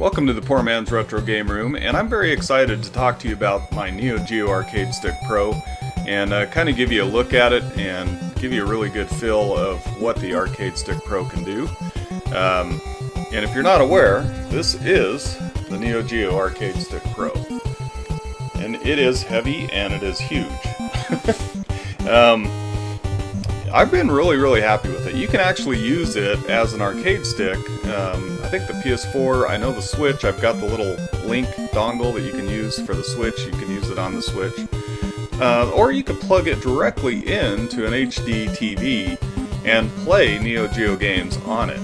Welcome to the Poor Man's Retro Game Room, and I'm very excited to talk to you about my NEOGEO Arcade Stick Pro and kind of give you a look at it and give you a really good feel of what the Arcade Stick Pro can do. And if you're not aware, this is the NEOGEO Arcade Stick Pro. And it is heavy and it is huge. I've been really happy with it. You can actually use it as an arcade stick. I think the PS4, I know the Switch, I've got the little Link dongle that you can use for the Switch. You can use it on the Switch. Or you could plug it directly into an HD TV and play NEOGEO games on it.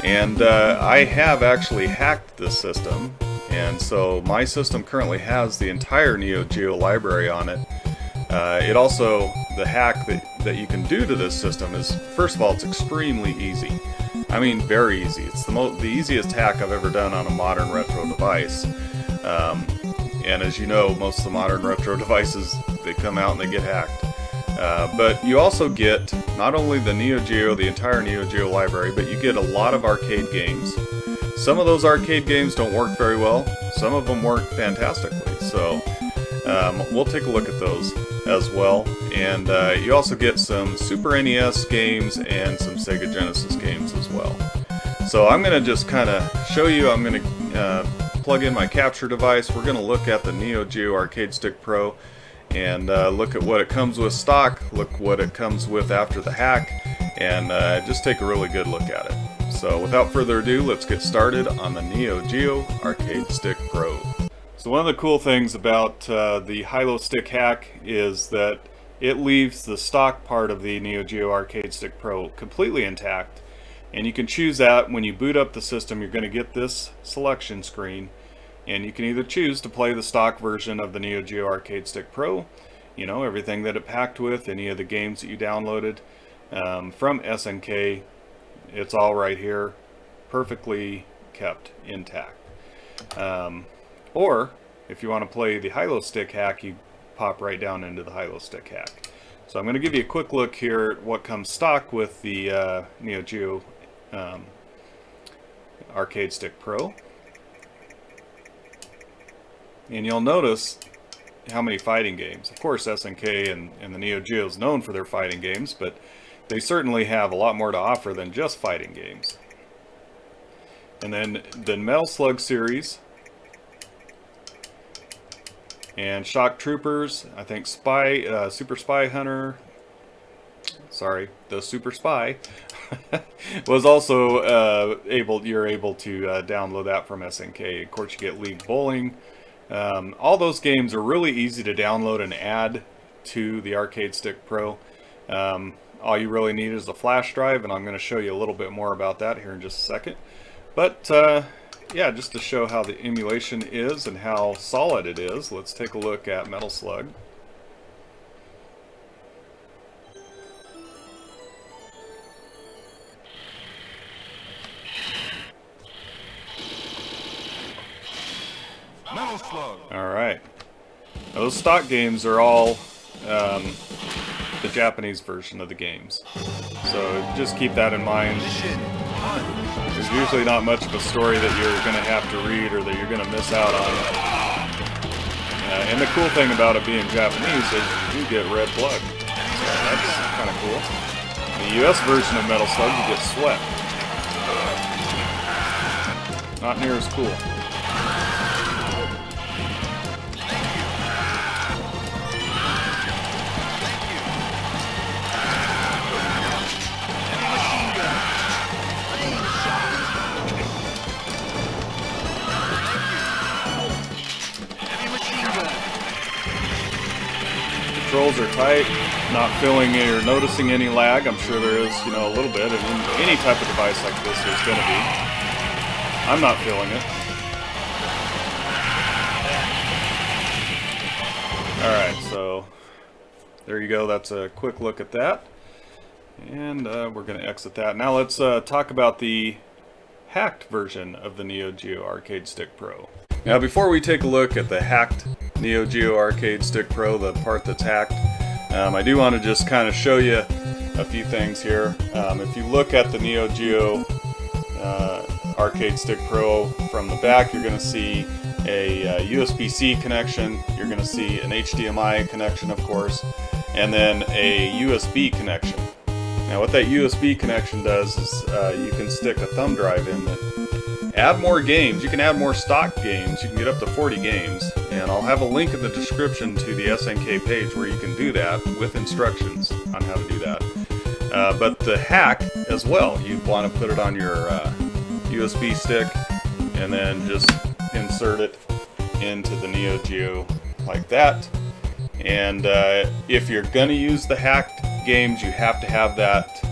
And I have actually hacked this system, and so my system currently has the entire NEOGEO library on it. It also, the hack that you can do to this system is, first of all, it's extremely easy. I mean, very easy. It's the easiest hack I've ever done on a modern retro device. And as you know, most of the modern retro devices, they come out and they get hacked. But you also get not only the NEOGEO, the entire NEOGEO library, but you get a lot of arcade games. Some of those arcade games don't work very well. Some of them work fantastically. So we'll take a look at those as well. And you also get some Super NES games and some Sega Genesis games as well. So I'm going to just kind of show you. I'm going to plug in my capture device. We're going to look at the NEOGEO Arcade Stick Pro and look at what it comes with stock, look what it comes with after the hack, and just take a really good look at it. So without further ado, let's get started on the NEOGEO Arcade Stick Pro. So one of the cool things about the Hylostick hack is that it leaves the stock part of the NEOGEO Arcade Stick Pro completely intact, and you can choose that when you boot up the system. You're going to get this selection screen, and you can either choose to play the stock version of the NEOGEO Arcade Stick Pro, you know, everything that it packed with, any of the games that you downloaded from SNK. It's all right here, perfectly kept intact. Or if you want to play the Hylostick hack, you pop right down into the Hylostick hack. So I'm going to give you a quick look here at what comes stock with the NEOGEO Arcade Stick Pro. And you'll notice how many fighting games. Of course, SNK and the NEOGEO is known for their fighting games, but they certainly have a lot more to offer than just fighting games. And then the Metal Slug series, and Shock Troopers, I think Super Spy Hunter, sorry, the Super Spy, was also you're able to download that from SNK. Of course, you get League Bowling. All those games are really easy to download and add to the Arcade Stick Pro. All you really need is a flash drive, and I'm going to show you a little bit more about that here in just a second. But yeah, just to show how the emulation is and how solid it is, let's take a look at Metal Slug. Metal Slug. Alright. Those stock games are all the Japanese version of the games. So just keep that in mind. There's usually not much of a story that you're going to have to read or that you're going to miss out on. And the cool thing about it being Japanese is you do get red blood. So that's kind of cool. The US version of Metal Slug, you get sweat. Not near as cool. Controls are tight, not feeling or noticing any lag. I'm sure there is, you know, a little bit, and in any type of device like this there's going to be. I'm not feeling it. Alright, so there you go. That's a quick look at that. And we're going to exit that. Now let's talk about the hacked version of the NEOGEO Arcade Stick Pro. Now before we take a look at the hacked NEOGEO Arcade Stick Pro, the part that's hacked, I do want to just kind of show you a few things here. If you look at the NEOGEO Arcade Stick Pro. From the back, you're going to see a USB-C connection. You're going to see an HDMI connection, of course, and then a USB connection. Now, what that USB connection does is you can stick a thumb drive in that. Add more games. You can add more stock games. You can get up to 40 games, and I'll have a link in the description to the SNK page where you can do that with instructions on how to do that. But the hack as well, you'd want to put it on your USB stick and then just insert it into the NEOGEO like that. And if you're going to use the hacked games, you have to have that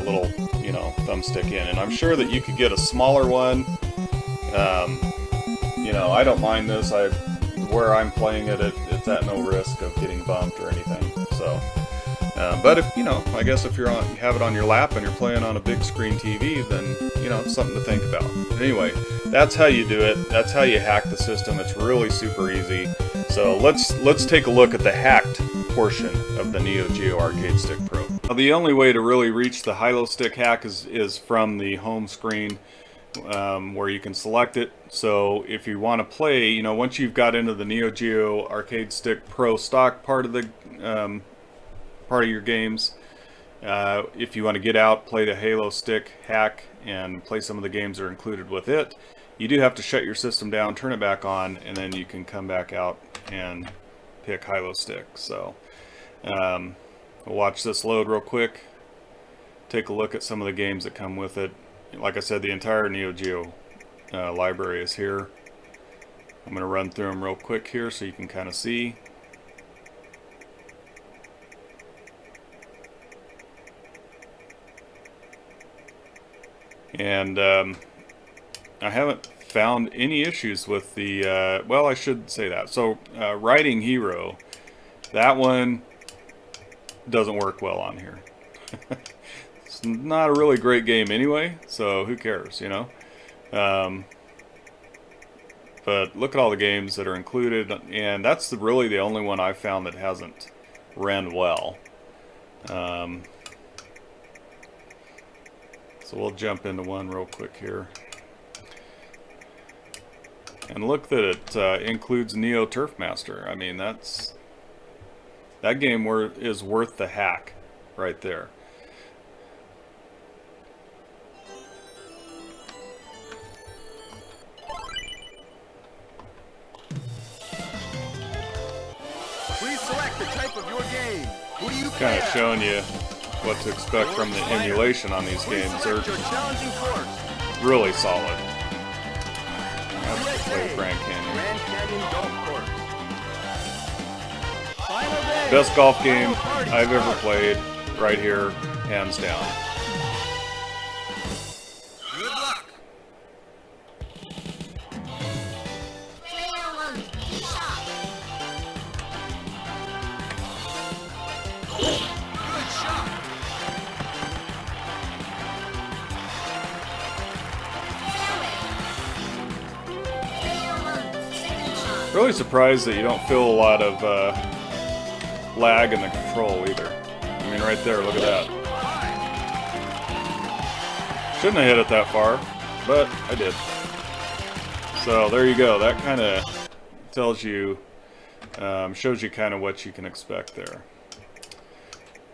little, you know, thumbstick in. And I'm sure that you could get a smaller one. You know, I don't mind this. Where I'm playing it, it's at no risk of getting bumped or anything. So, but if, you know, I guess if you have it on your lap and you're playing on a big screen TV, then, you know, it's something to think about. Anyway, that's how you do it. That's how you hack the system. It's really super easy. So let's take a look at the hacked portion of the NEOGEO Arcade Stick Pro. Now, the only way to really reach the Hylostick hack is from the home screen, where you can select it. So if you want to play, you know, once you've got into the NEOGEO Arcade Stick Pro stock part of the part of your games, if you want to get out, play the Hylostick hack and play some of the games that are included with it, you do have to shut your system down, turn it back on, and then you can come back out and pick Hylostick. So we'll watch this load real quick, take a look at some of the games that come with it. Like I said, the entire NEOGEO library is here. I'm going to run through them real quick here so you can kind of see. And I haven't found any issues with the, well, I should say that. So Riding Hero, that one doesn't work well on here. It's not a really great game anyway, so who cares, you know? But look at all the games that are included, and that's really the only one I've found that hasn't ran well. So we'll jump into one real quick here. And look that it includes Neo Turf Master. I mean, that game is worth the hack right there. Please select the type of your game. Who do you Kind of showing you what to expect from the emulation on these games. They're really solid. Let's play Grand Canyon. Best golf game I've ever played, right here, hands down. Good luck. Really surprised that you don't feel a lot of lag in the control either. I mean, right there, look at that. Shouldn't have hit it that far, but I did. So there you go. That kind of tells you, shows you kind of what you can expect there.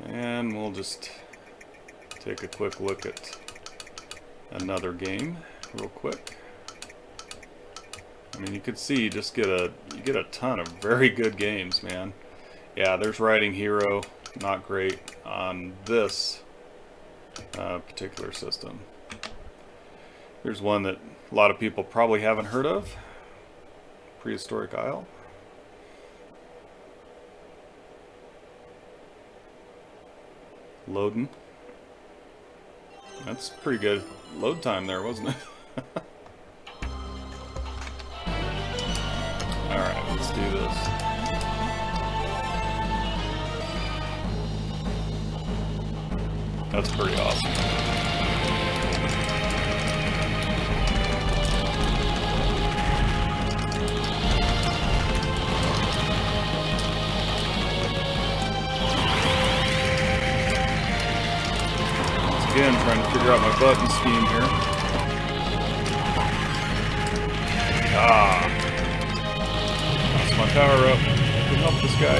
And we'll just take a quick look at another game real quick. I mean, you could see you get a ton of very good games, man. Yeah, there's Riding Hero, not great on this particular system. There's one that a lot of people probably haven't heard of, Prehistoric Isle. Loading. That's pretty good load time there, wasn't it? Alright, let's do this. That's pretty awesome. again, trying to figure out my button scheme here. Ah! Lost my power up. I can help this guy.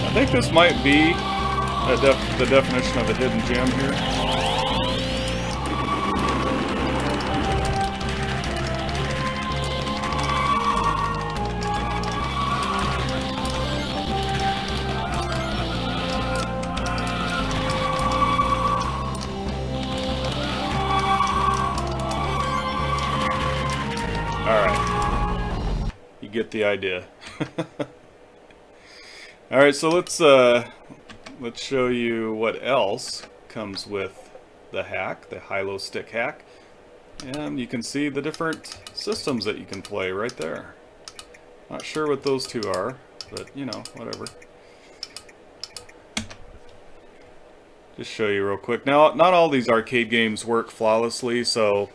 I think this might be the definition of a hidden gem here. Alright. You get the idea. Alright, so let's show you what else comes with the hack, the Hylostick hack. And you can see the different systems that you can play right there. Not sure what those two are, but you know, whatever. Just show you real quick. Now, not all these arcade games work flawlessly, so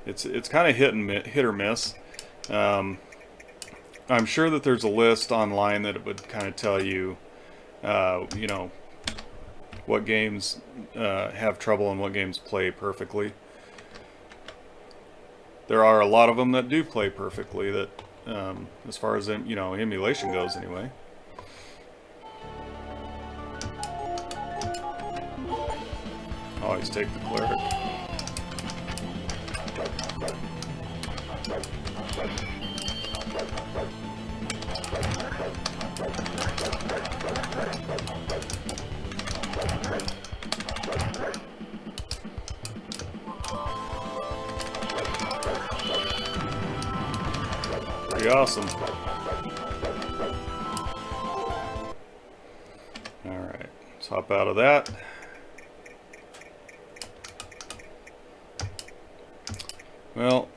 it's kind of hit or miss. I'm sure that there's a list online that it would kind of tell you, you know, what games have trouble and what games play perfectly. There are a lot of them that do play perfectly, that as far as, you know, emulation goes anyway. Always take the cleric. Pretty awesome. Alright, let's hop out of that. Well,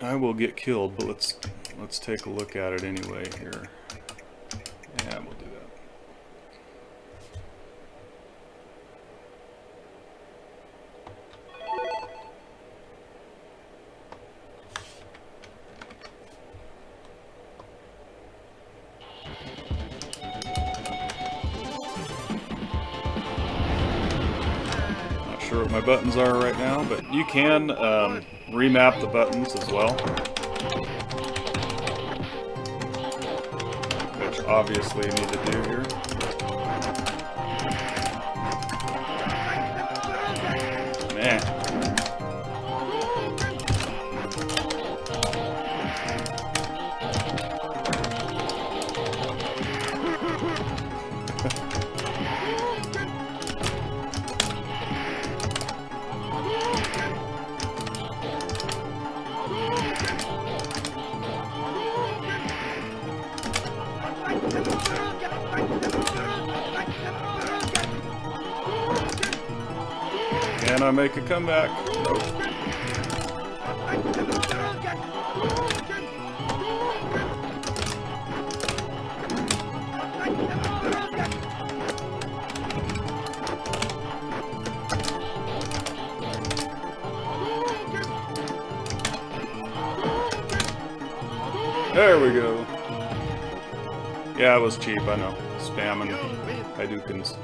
I will get killed, but let's take a look at it anyway here. Yeah, we'll do that. Not sure what my buttons are right now, but you can remap the buttons as well, which obviously you need to do here. Man. Can I make a comeback? Nope. There we go. Yeah, it was cheap, I know. Spamming Hadoukens.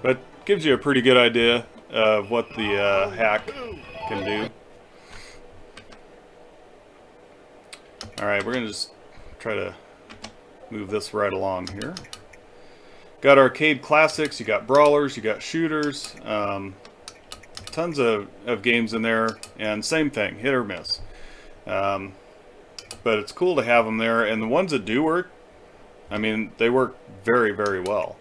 But gives you a pretty good idea of what the hack can do. Alright, we're going to just try to move this right along here. Got arcade classics, you got brawlers, you got shooters, tons of games in there, and same thing, hit or miss. But it's cool to have them there, and the ones that do work, I mean, they work very, very well.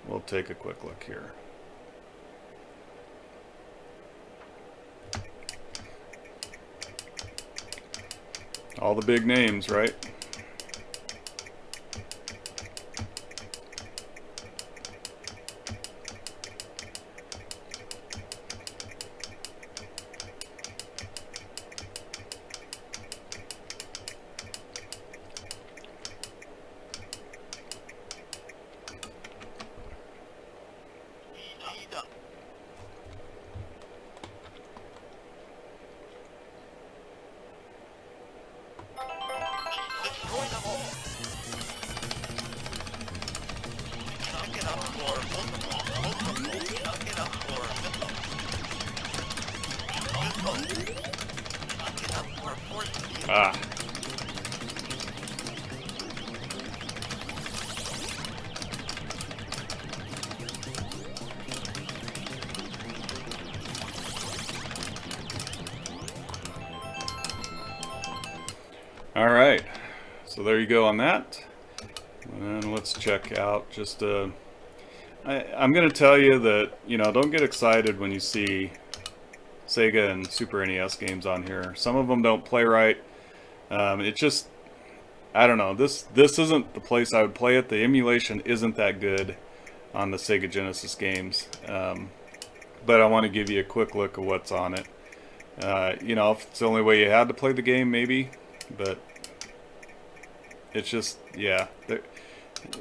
We'll take a quick look here. All the big names, right? Ah. Alright, so there you go on that. And let's check out just I'm going to tell you that, you know, don't get excited when you see Sega and Super NES games on here. Some of them don't play right. It just, I don't know, this isn't the place I would play it. The emulation isn't that good on the Sega Genesis games. But I want to give you a quick look at what's on it. You know, if it's the only way you had to play the game, maybe. But it's just, yeah,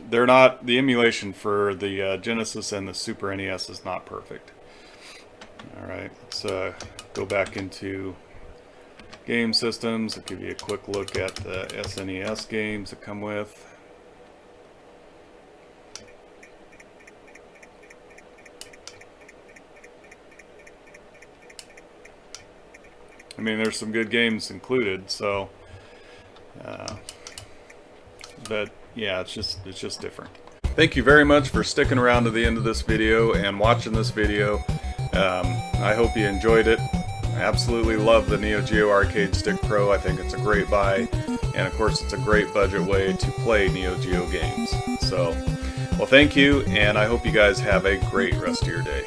they're not, the emulation for the Genesis and the Super NES is not perfect. Alright, let's go back into game systems. I'll give you a quick look at the SNES games that come with. I mean, there's some good games included, so but yeah, it's just different. Thank you very much for sticking around to the end of this video and watching this video. I hope you enjoyed it. I absolutely love the NEOGEO Arcade Stick Pro. I think it's a great buy, and of course it's a great budget way to play NEOGEO games. So, well, thank you, and I hope you guys have a great rest of your day.